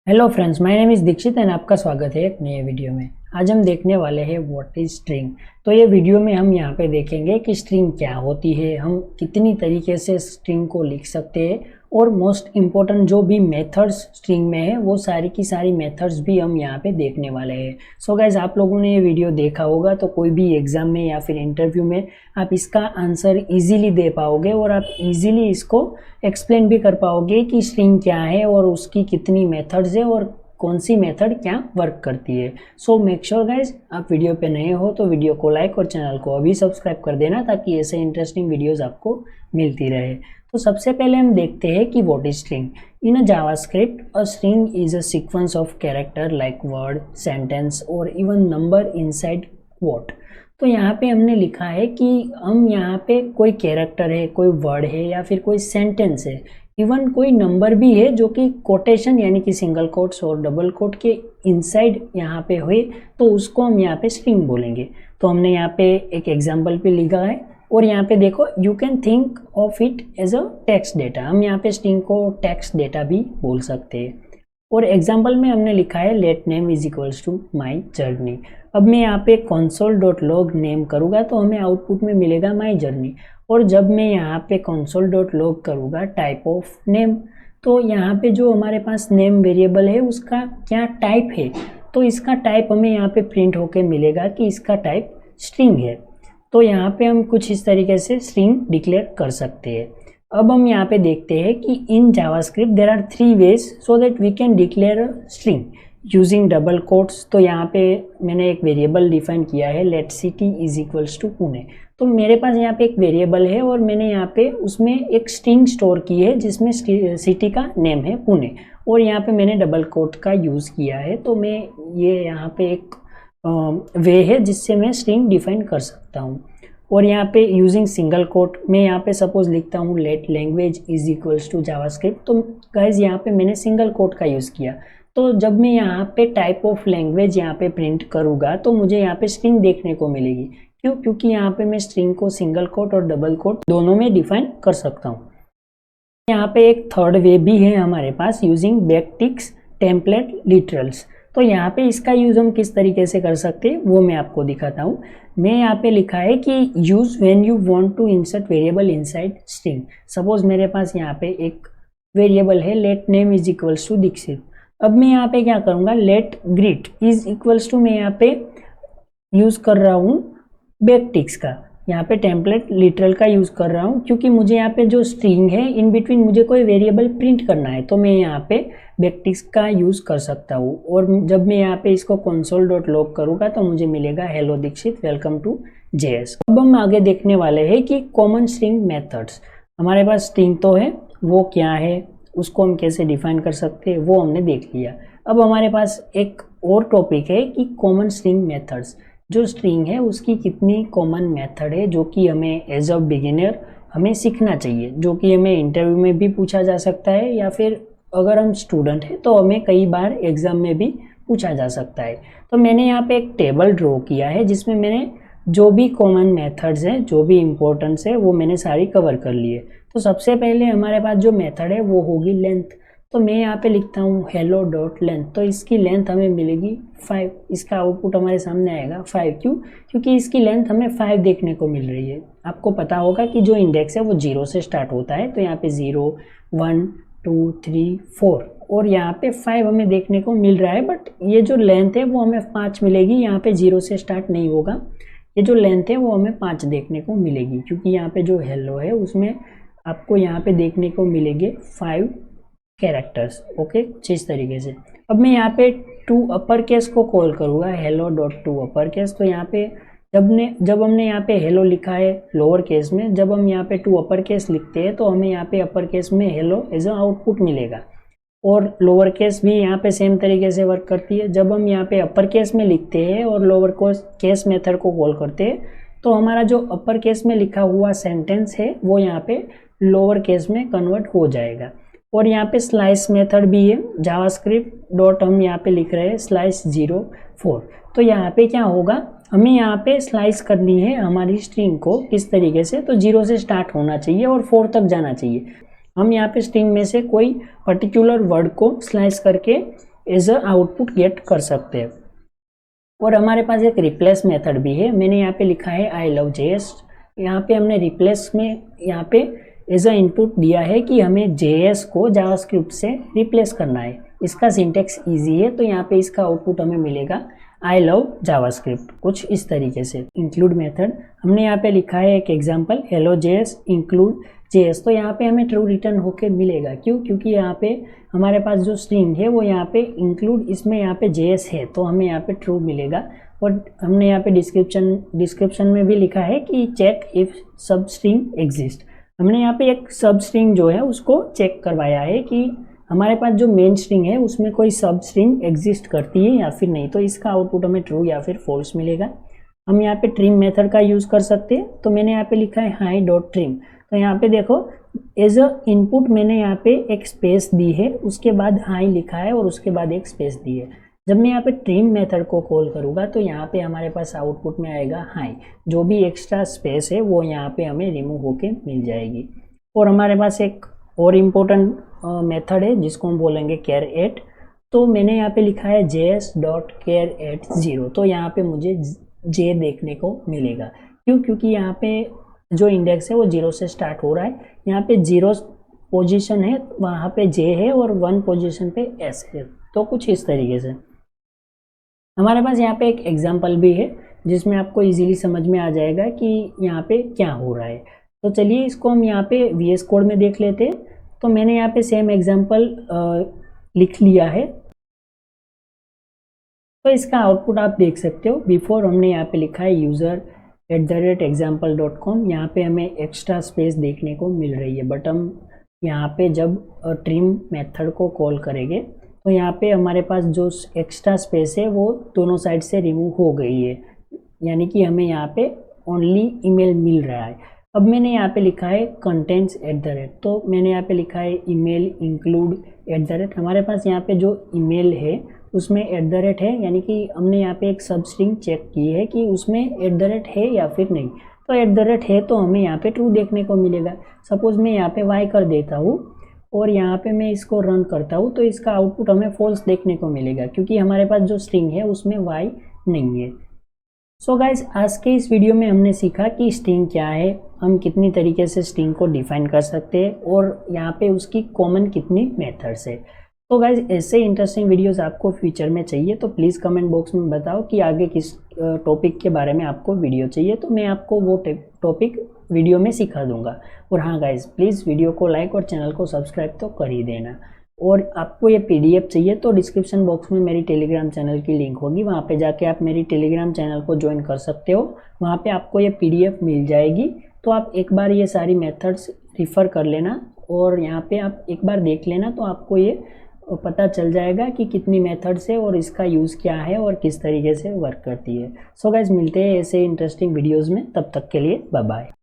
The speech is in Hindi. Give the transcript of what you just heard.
Hello friends, my name is Dikshit and आपका स्वागत है एक नए वीडियो में। आज हम देखने वाले हैं व्हाट इज स्ट्रिंग। तो ये वीडियो में हम यहाँ पे देखेंगे कि स्ट्रिंग क्या होती है, हम कितनी तरीके से स्ट्रिंग को लिख सकते हैं और मोस्ट इम्पोर्टेंट जो भी मेथड्स स्ट्रिंग में है वो सारी की सारी मेथड्स भी हम यहाँ पे देखने वाले हैं। सो गाइज, आप लोगों ने ये वीडियो देखा होगा तो कोई भी एग्जाम में या फिर इंटरव्यू में आप इसका आंसर इजीली दे पाओगे और आप इजीली इसको एक्सप्लेन भी कर पाओगे कि स्ट्रिंग क्या है और उसकी कितनी मेथड्स है और कौन सी मेथड क्या वर्क करती है। सो मेक श्योर गाइज, आप वीडियो पे नए हो तो वीडियो को लाइक और चैनल को अभी सब्सक्राइब कर देना ताकि ऐसे इंटरेस्टिंग वीडियोस आपको मिलती रहे। तो सबसे पहले हम देखते हैं कि what is string. In a JavaScript, a string is a sequence of character like word, sentence और इवन नंबर इनसाइड क्वोट। तो यहाँ पे हमने लिखा है कि हम यहाँ पे कोई कैरेक्टर है, कोई वर्ड है या फिर कोई सेंटेंस है, इवन कोई नंबर भी है जो कि कोटेशन यानी कि सिंगल कोट्स और डबल कोट के इनसाइड यहाँ पे हुए तो उसको हम यहाँ पे स्ट्रिंग बोलेंगे। तो हमने यहाँ पे एक एग्जाम्पल भी लिखा है और यहाँ पे देखो, you can think of it as a text data. हम यहाँ पे स्ट्रिंग को टेक्स्ट डेटा भी बोल सकते हैं। और एग्जाम्पल में हमने लिखा है let name is equals to my journey. अब मैं यहाँ पे console.log नेम करूँगा तो हमें आउटपुट में मिलेगा माई जर्नी। और जब मैं यहाँ पे console.log करूँगा टाइप ऑफ नेम, तो यहाँ पे जो हमारे पास नेम वेरिएबल है उसका क्या टाइप है, तो इसका टाइप हमें यहाँ पे प्रिंट होके मिलेगा कि इसका टाइप स्ट्रिंग है। तो यहाँ पे हम कुछ इस तरीके से स्ट्रिंग डिक्लेयर कर सकते हैं। अब हम यहाँ पे देखते हैं कि in JavaScript there are 3 ways so that we can declare a string using double quotes. तो यहाँ पे मैंने एक वेरिएबल डिफाइन किया है let city is equals to Pune. तो मेरे पास यहाँ पे एक वेरिएबल है और मैंने यहाँ पे उसमें एक स्ट्रिंग स्टोर की है जिसमें सिटी का नेम है पुणे और यहाँ पे मैंने डबल कोट का यूज़ किया है। तो मैं ये यहाँ पे एक वे है जिससे मैं स्ट्रिंग डिफाइन कर सकता हूँ। और यहाँ पे यूजिंग सिंगल कोट मैं यहाँ पे सपोज लिखता हूँ let language is equals to JavaScript. तो गाइज यहाँ पे मैंने सिंगल कोट का यूज़ किया। तो जब मैं यहाँ पे टाइप ऑफ लैंग्वेज यहाँ पे प्रिंट करूँगा तो मुझे यहाँ पे स्ट्रिंग देखने को मिलेगी। क्यों? क्योंकि यहाँ पे मैं स्ट्रिंग को सिंगल कोट और डबल कोट दोनों में डिफाइन कर सकता हूँ। यहाँ पे एक थर्ड वे भी है हमारे पास यूजिंग बैकटिक्स टेम्पलेट लिटरल्स। तो यहाँ पे इसका यूज़ हम किस तरीके से कर सकते हैं वो मैं आपको दिखाता हूँ। मैं यहाँ पे लिखा है कि use when you want to insert variable inside string. Suppose मेरे पास यहाँ पे एक वेरिएबल है let name is equals to Dikshit. अब मैं यहाँ पे क्या करूँगा, let greet is equals to मैं यहाँ पे यूज़ कर रहा हूँ बैकटिक्स का, यहाँ पे टेम्पलेट लिटरल का यूज़ कर रहा हूँ क्योंकि मुझे यहाँ पे जो स्ट्रिंग है इन बिटवीन मुझे कोई वेरिएबल प्रिंट करना है तो मैं यहाँ पे बैकटिक्स का यूज़ कर सकता हूँ। और जब मैं यहाँ पे इसको console.log करूँगा तो मुझे मिलेगा hello Dikshit welcome to JS। अब हम आगे देखने वाले हैं कि कॉमन स्ट्रिंग मेथड्स। हमारे पास स्ट्रिंग तो है, वो क्या है, उसको हम कैसे डिफाइन कर सकते हैं वो हमने देख लिया। अब हमारे पास एक और टॉपिक है कि कॉमन स्ट्रिंग मेथड्स। जो स्ट्रिंग है उसकी कितनी कॉमन मेथड है जो कि हमें एज अ बिगिनर हमें सीखना चाहिए, जो कि हमें इंटरव्यू में भी पूछा जा सकता है या फिर अगर हम स्टूडेंट हैं तो हमें कई बार एग्जाम में भी पूछा जा सकता है। तो मैंने यहाँ पे एक टेबल ड्रॉ किया है जिसमें मैंने जो भी कॉमन मेथड्स हैं, जो भी इम्पोर्टेंस है वो मैंने सारी कवर कर ली है। तो सबसे पहले हमारे पास जो मेथड है वो होगी लेंथ। तो मैं यहाँ पे लिखता हूँ हेलो डॉट लेंथ। तो इसकी लेंथ हमें मिलेगी 5। इसका आउटपुट हमारे सामने आएगा 5। क्यों? क्योंकि इसकी लेंथ हमें 5 देखने को मिल रही है। आपको पता होगा कि जो इंडेक्स है वो 0 से स्टार्ट होता है, तो यहाँ पे 0 1 2 3 4 और यहाँ पे 5 हमें देखने को मिल रहा है। बट ये जो लेंथ है वो हमें 5 मिलेगी, यहाँ पे 0 से स्टार्ट नहीं होगा। ये जो लेंथ है वो हमें 5 देखने को मिलेगी क्योंकि यहाँ पे जो हेलो है उसमें आपको यहाँ पे देखने को मिलेंगे 5 कैरेक्टर्स। ओके, इस तरीके से। अब मैं यहाँ पे टू अपर केस को कॉल करूँगा hello dot to upper case. तो यहाँ पे जब हमने यहाँ पे हेलो लिखा है लोअर केस में, जब हम यहाँ पे टू अपर केस लिखते हैं तो हमें यहाँ पे अपर केस में हेलो एज अ आउटपुट मिलेगा। और लोअर केस भी यहाँ पे सेम तरीके से वर्क करती है। जब हम यहाँ पे अपर केस में लिखते हैं और लोअर केस मेथड को कॉल करते हैं तो हमारा जो अपर केस में लिखा हुआ सेंटेंस है वो यहाँ पे लोअर केस में कन्वर्ट हो जाएगा। और यहाँ पे स्लाइस मेथड भी है, जावास्क्रिप्ट डॉट हम यहाँ पे लिख रहे हैं स्लाइस 04। तो यहाँ पे क्या होगा, हमें यहाँ पे स्लाइस करनी है हमारी स्ट्रिंग को किस तरीके से, तो 0 से स्टार्ट होना चाहिए और 4 तक जाना चाहिए। हम यहाँ पे स्ट्रिंग में से कोई पर्टिकुलर वर्ड को स्लाइस करके एज अ आउटपुट गेट कर सकते हैं। और हमारे पास एक रिप्लेस मेथड भी है। मैंने यहाँ पे लिखा है आई लव जेएस। यहाँ पे हमने रिप्लेस में यहाँ पे एज अ इनपुट दिया है कि हमें जेएस को जावास्क्रिप्ट से रिप्लेस करना है। इसका सिंटेक्स इजी है, तो यहाँ पे इसका आउटपुट हमें मिलेगा आई लव जावास्क्रिप्ट, कुछ इस तरीके से। इंक्लूड मेथड हमने यहाँ पे लिखा है एक example, hello JS include JS, तो यहाँ पे हमें ट्रू रिटर्न होके मिलेगा। क्यों? क्योंकि यहाँ पे हमारे पास जो स्ट्रिंग है वो यहाँ पे इंक्लूड, इसमें यहाँ पे जेएस है, तो हमें यहाँ पे ट्रू मिलेगा। और हमने यहाँ पे डिस्क्रिप्शन में भी लिखा है कि check if substring exist. हमने यहाँ पे एक सब स्ट्रिंग जो है उसको चेक करवाया है कि हमारे पास जो मेन स्ट्रिंग है उसमें कोई सब स्ट्रिंग एग्जिस्ट करती है या फिर नहीं, तो इसका आउटपुट हमें ट्रू या फिर फॉल्स मिलेगा। हम यहाँ पे ट्रिम मेथड का यूज़ कर सकते हैं, तो मैंने यहाँ पे लिखा है हाई डॉट ट्रिम। तो यहाँ पे देखो एज अ इनपुट मैंने यहाँ पे एक स्पेस दी है, उसके बाद हाई लिखा है और उसके बाद एक स्पेस दी है। जब मैं यहाँ पे ट्रिम मेथड को कॉल करूँगा तो यहाँ पे हमारे पास आउटपुट में आएगा हाई, जो भी एक्स्ट्रा स्पेस है वो यहाँ पे हमें रिमूव होके मिल जाएगी। और हमारे पास एक और इम्पोर्टेंट मेथड है जिसको हम बोलेंगे केयर एट। तो मैंने यहाँ पे लिखा है js.care@0, तो यहाँ पे मुझे जे देखने को मिलेगा। क्यों? क्योंकि यहाँ पे जो इंडेक्स है वो 0 से स्टार्ट हो रहा है। यहाँ पे 0 पोजीशन है, वहाँ पे जे है, और 1 पोजीशन पे एस है। तो कुछ इस तरीके से हमारे पास यहाँ पे एक एग्जाम्पल भी है जिसमें आपको इजीली समझ में आ जाएगा कि यहाँ पे क्या हो रहा है। तो चलिए इसको हम यहाँ पे VS कोड में देख लेते हैं। तो मैंने यहाँ पे सेम एग्जाम्पल लिख लिया है, तो इसका आउटपुट आप देख सकते हो। बिफोर हमने यहाँ पे लिखा है user@example.com, यहाँ पे हमें एक्स्ट्रा स्पेस देखने को मिल रही है, बट हम यहाँ पे जब ट्रिम मेथड को कॉल करेंगे तो यहाँ पे हमारे पास जो एक्स्ट्रा स्पेस है वो दोनों साइड से रिमूव हो गई है, यानी कि हमें यहाँ पे ओनली ईमेल मिल रहा है। अब मैंने यहाँ पे लिखा है कंटेंट्स @ तो मैंने यहाँ पे लिखा है ईमेल इंक्लूड @ हमारे पास यहाँ पे जो ईमेल है उसमें @ है, यानी कि हमने यहाँ पे एक सब स्ट्रिंग चेक की है कि उसमें @ है या फिर नहीं। तो @ है तो हमें यहाँ पे ट्रू देखने को मिलेगा। सपोज मैं यहाँ पे y कर देता हूँ और यहाँ पे मैं इसको रन करता हूँ, तो इसका आउटपुट हमें फॉल्स देखने को मिलेगा, क्योंकि हमारे पास जो स्ट्रिंग है उसमें y नहीं है। सो गाइज, आज के इस वीडियो में हमने सीखा कि स्ट्रिंग क्या है, हम कितनी तरीके से स्ट्रिंग को डिफाइन कर सकते हैं, और यहाँ पे उसकी कॉमन कितनी मेथड्स है। तो गाइज, ऐसे इंटरेस्टिंग वीडियोस आपको फ्यूचर में चाहिए तो प्लीज़ कमेंट बॉक्स में बताओ कि आगे किस टॉपिक के बारे में आपको वीडियो चाहिए, तो मैं आपको वो टॉपिक वीडियो में सिखा दूंगा। और हाँ गाइज, प्लीज़ वीडियो को लाइक और चैनल को सब्सक्राइब तो कर ही देना। और आपको ये PDF चाहिए तो डिस्क्रिप्शन बॉक्स में मेरी टेलीग्राम चैनल की लिंक होगी, वहाँ पे जाके आप मेरी टेलीग्राम चैनल को ज्वाइन कर सकते हो। वहाँ पे आपको ये PDF मिल जाएगी, तो आप एक बार ये सारी मेथड्स रिफ़र कर लेना और यहाँ पे आप एक बार देख लेना, तो आपको ये पता चल जाएगा कि कितनी मेथड्स है और इसका यूज़ क्या है और किस तरीके से वर्क करती है। सो गाइज, मिलते हैं ऐसे इंटरेस्टिंग वीडियोज़ में, तब तक के लिए बाय बाय।